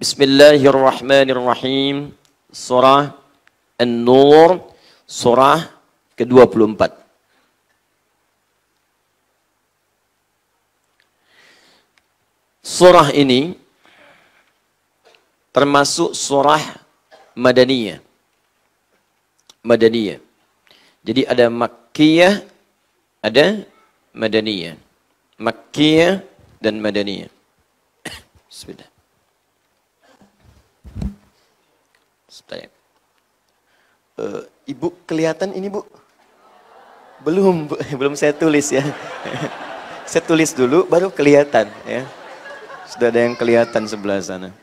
Bismillahirrahmanirrahim. Surah An-Nur, surah ke-24. Surah ini termasuk surah Madaniyah. Madaniyah. Jadi ada Makkiyah, ada Madaniyah. Makkiyah dan Madaniyah. Bismillah. Ibu kelihatan ini, Bu? Belum, Bu. Belum saya tulis ya. Saya tulis dulu baru kelihatan ya. Sudah ada yang kelihatan sebelah sana.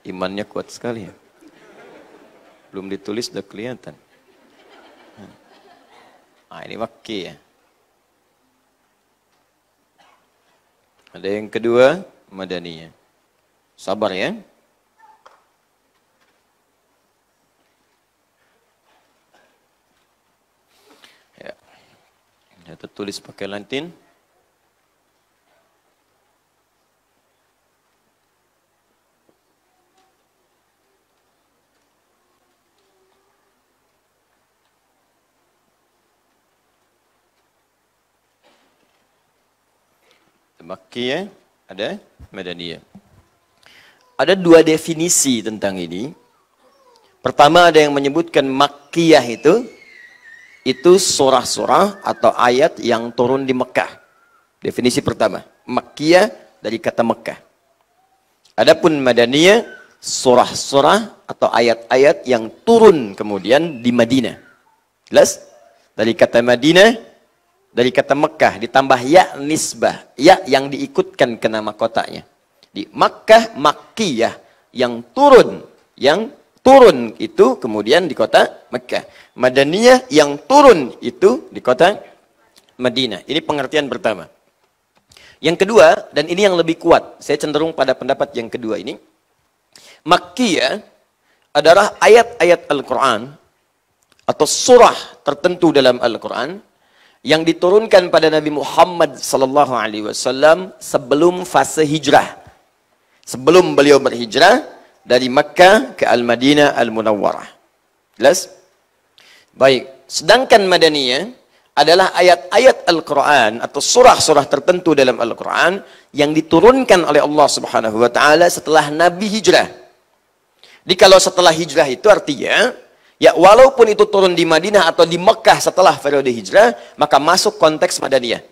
Imannya kuat sekali ya. Belum ditulis sudah kelihatan. Nah, ini Makki ya. Ada yang kedua, Madaniyah. Sabar ya. Kita tulis pakai lantin. Makkiyah, ada Madaniyah. Ada dua definisi tentang ini. Pertama ada yang menyebutkan Makkiyah itu surah-surah atau ayat yang turun di Mekah. Definisi pertama, Makkiyah dari kata Mekah. Adapun Madaniyah, surah-surah atau ayat-ayat yang turun kemudian di Madinah. Jelas? Dari kata Madinah, dari kata Mekah, ditambah ya nisbah, ya yang diikutkan ke nama kotanya. Di Makkah, Makkiyah, yang turun itu kemudian di kota Mekah. Madaniyah yang turun itu di kota Madinah. Ini pengertian pertama. Yang kedua, dan ini yang lebih kuat, saya cenderung pada pendapat yang kedua ini. Makkiyah adalah ayat-ayat Al-Quran atau surah tertentu dalam Al-Quran yang diturunkan pada Nabi Muhammad SAW sebelum fase hijrah. Sebelum beliau berhijrah dari Makkah ke Al-Madinah Al-Munawwarah. Jelas? Baik. Sedangkan Madaniyah adalah ayat-ayat Al-Quran atau surah-surah tertentu dalam Al-Quran yang diturunkan oleh Allah Subhanahu wa Ta'ala setelah Nabi hijrah. Jadi kalau setelah hijrah itu artinya, ya walaupun itu turun di Madinah atau di Makkah setelah periode hijrah, maka masuk konteks Madaniyah.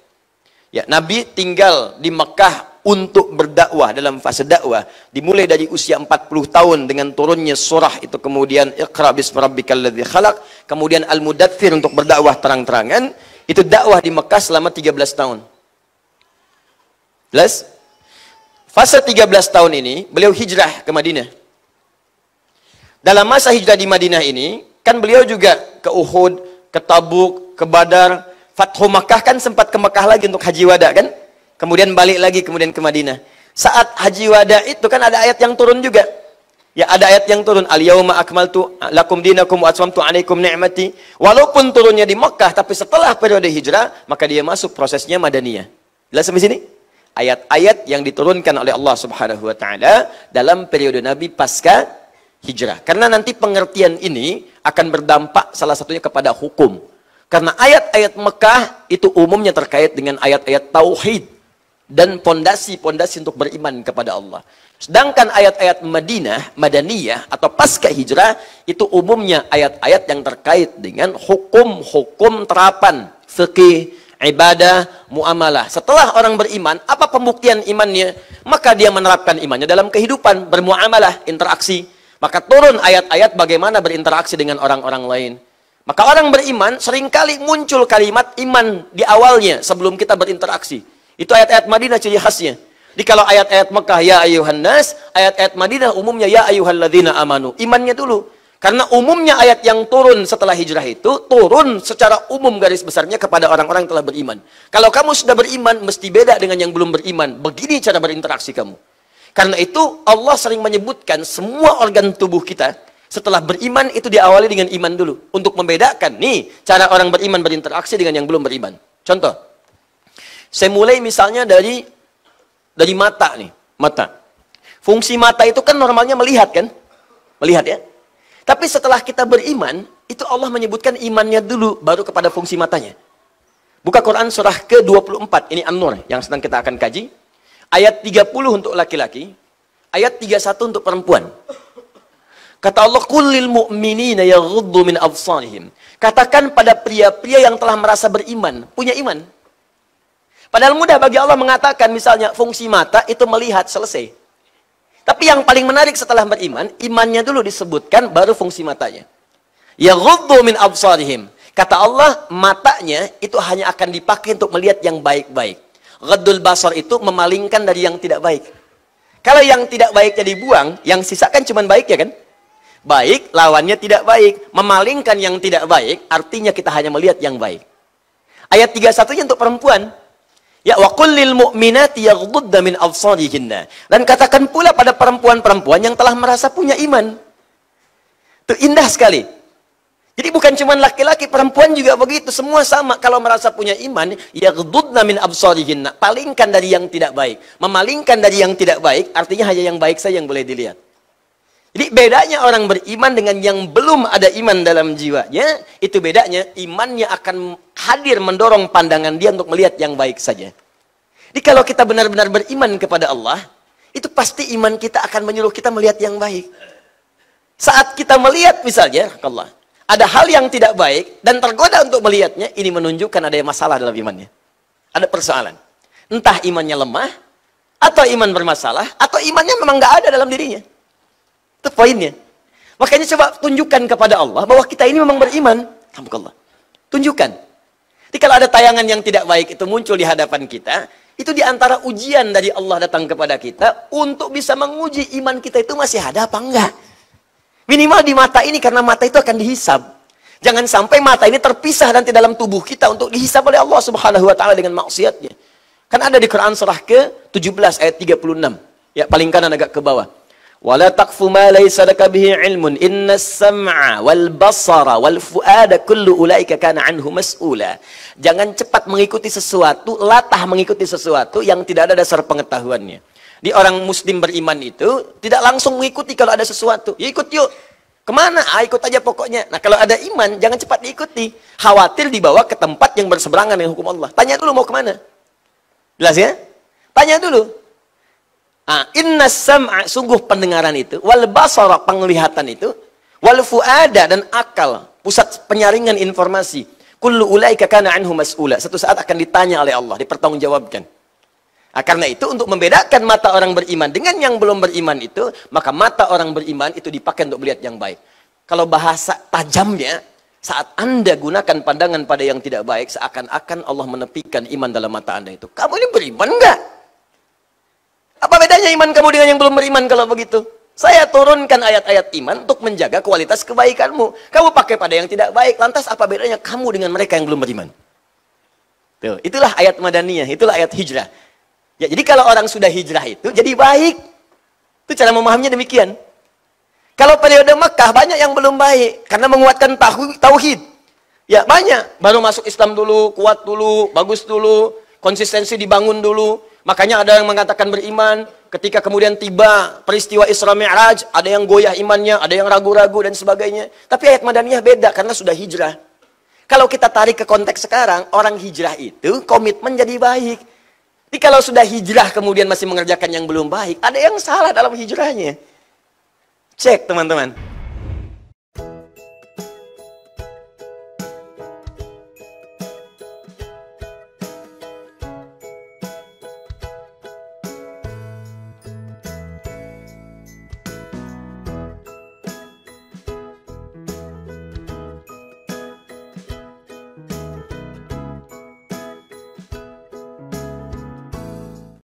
Ya, Nabi tinggal di Makkah untuk berdakwah dalam fase dakwah dimulai dari usia 40 tahun dengan turunnya surah itu, kemudian Iqra bismi rabbikal ladzi khalaq, kemudian Al-Mudaththir untuk berdakwah terang-terangan. Itu dakwah di Mekah selama 13 tahun. Jelas? Fase 13 tahun ini beliau hijrah ke Madinah. Dalam masa hijrah di Madinah ini kan beliau juga ke Uhud, ke Tabuk, ke Badar. Fathu Makkah kan sempat ke Mekah lagi untuk haji wada kan? Kemudian balik lagi kemudian ke Madinah. Saat haji wada itu kan ada ayat yang turun juga. Ya ada ayat yang turun, al-yauma akmaltu lakum dinakum wa atmamtu alaikum ni'mati. Walaupun turunnya di Mekah, tapi setelah periode hijrah, maka dia masuk prosesnya Madaniyah. Jelas sampai sini? Ayat-ayat yang diturunkan oleh Allah Subhanahu wa Ta'ala dalam periode Nabi pasca hijrah. Karena nanti pengertian ini akan berdampak salah satunya kepada hukum. Karena ayat-ayat Mekah itu umumnya terkait dengan ayat-ayat tauhid dan pondasi-pondasi untuk beriman kepada Allah. Sedangkan ayat-ayat Madaniyah atau pasca hijrah itu umumnya ayat-ayat yang terkait dengan hukum-hukum terapan fikih, ibadah, muamalah. Setelah orang beriman, apa pembuktian imannya? Maka dia menerapkan imannya dalam kehidupan, bermuamalah, interaksi. Maka turun ayat-ayat bagaimana berinteraksi dengan orang-orang lain. Maka orang beriman seringkali muncul kalimat iman di awalnya sebelum kita berinteraksi. Itu ayat-ayat Madinah ciri khasnya. Jadi kalau ayat-ayat Mekah ya ayuhan nas, ayat-ayat Madinah umumnya ya ayyuhalladzina amanu. Imannya dulu. Karena umumnya ayat yang turun setelah hijrah itu turun secara umum garis besarnya kepada orang-orang yang telah beriman. Kalau kamu sudah beriman mesti beda dengan yang belum beriman. Begini cara berinteraksi kamu. Karena itu Allah sering menyebutkan semua organ tubuh kita setelah beriman itu diawali dengan iman dulu. Untuk membedakan nih cara orang beriman berinteraksi dengan yang belum beriman. Contoh. Saya mulai misalnya dari mata nih, mata. Fungsi mata itu kan normalnya melihat kan? Melihat ya. Tapi setelah kita beriman, itu Allah menyebutkan imannya dulu, baru kepada fungsi matanya. Buka Quran surah ke-24, ini An-Nur yang sedang kita akan kaji. Ayat 30 untuk laki-laki, ayat 31 untuk perempuan. Kata Allah, "Qul lil mu'minina yaghuddu min absarihim." Katakan pada pria-pria yang telah merasa beriman, punya iman. Padahal mudah bagi Allah mengatakan misalnya fungsi mata itu melihat, selesai. Tapi yang paling menarik setelah beriman, imannya dulu disebutkan, baru fungsi matanya. Yaghuddu min absarihim. Kata Allah, matanya itu hanya akan dipakai untuk melihat yang baik-baik. Ghaddul basar itu memalingkan dari yang tidak baik. Kalau yang tidak baiknya dibuang, yang sisakan cuma baik ya kan? Baik, lawannya tidak baik. Memalingkan yang tidak baik, artinya kita hanya melihat yang baik. Ayat 31-nya untuk perempuan. Ya, wa qul lil mu'minati yaghdudna min absarihinna. Dan katakan pula pada perempuan-perempuan yang telah merasa punya iman. Itu indah sekali. Jadi bukan cuma laki-laki, perempuan juga begitu, semua sama. Kalau merasa punya iman, yaghdudna min absarihinna, palingkan dari yang tidak baik. Memalingkan dari yang tidak baik, artinya hanya yang baik saja yang boleh dilihat. Jadi bedanya orang beriman dengan yang belum ada iman dalam jiwanya, itu bedanya, imannya akan hadir mendorong pandangan dia untuk melihat yang baik saja. Jadi kalau kita benar-benar beriman kepada Allah, itu pasti iman kita akan menyuruh kita melihat yang baik. Saat kita melihat misalnya, Allah, ada hal yang tidak baik dan tergoda untuk melihatnya, ini menunjukkan ada masalah dalam imannya. Ada persoalan. Entah imannya lemah, atau iman bermasalah, atau imannya memang nggak ada dalam dirinya. Itu poinnya. Makanya coba tunjukkan kepada Allah bahwa kita ini memang beriman. Alhamdulillah. Tunjukkan. Jadi kalau ada tayangan yang tidak baik itu muncul di hadapan kita, itu diantara ujian dari Allah datang kepada kita untuk bisa menguji iman kita itu masih ada apa enggak. Minimal di mata ini, karena mata itu akan dihisab. Jangan sampai mata ini terpisah nanti dalam tubuh kita untuk dihisab oleh Allah Subhanahu wa taala dengan maksiatnya. Kan ada di Quran surah ke-17 ayat 36. Ya, paling kanan agak ke bawah. Wala taqfu ma laysa laka bihi ilmun innas sam'a wal basara wal fuada kullu ulaika kana anhu mas'ula. Jangan cepat mengikuti sesuatu, latah mengikuti sesuatu yang tidak ada dasar pengetahuannya. Di orang muslim beriman itu tidak langsung mengikuti kalau ada sesuatu. Ya ikut yuk. Kemana? Ikut aja pokoknya. Nah kalau ada iman, jangan cepat diikuti. Khawatir dibawa ke tempat yang berseberangan dengan hukum Allah. Tanya dulu mau kemana. Jelas ya? Tanya dulu. Inna sam'a, sungguh pendengaran itu, wal basara, penglihatan itu, wal fuada, dan akal, pusat penyaringan informasi, kullu ulaika kana anhu mas'ula, satu saat akan ditanya oleh Allah, dipertanggungjawabkan. Karena itu untuk membedakan mata orang beriman dengan yang belum beriman itu, maka mata orang beriman itu dipakai untuk melihat yang baik. Kalau bahasa tajamnya, saat Anda gunakan pandangan pada yang tidak baik, seakan-akan Allah menepikan iman dalam mata Anda itu. Kamu ini beriman enggak? Apa bedanya iman kamu dengan yang belum beriman kalau begitu? Saya turunkan ayat-ayat iman untuk menjaga kualitas kebaikanmu. Kamu pakai pada yang tidak baik, lantas apa bedanya kamu dengan mereka yang belum beriman? Tuh, itulah ayat Madaniyah, itulah ayat hijrah. Ya, jadi kalau orang sudah hijrah itu jadi baik. Itu cara memahaminya demikian. Kalau periode Mekah banyak yang belum baik karena menguatkan tauhid. Ya, banyak. Baru masuk Islam dulu, kuat dulu, bagus dulu, konsistensi dibangun dulu. Makanya ada yang mengatakan beriman, ketika kemudian tiba peristiwa Isra Mi'raj, ada yang goyah imannya, ada yang ragu-ragu dan sebagainya. Tapi ayat Madaniyah beda karena sudah hijrah. Kalau kita tarik ke konteks sekarang, orang hijrah itu komitmen jadi baik. Jadi kalau sudah hijrah kemudian masih mengerjakan yang belum baik, ada yang salah dalam hijrahnya. Cek teman-teman.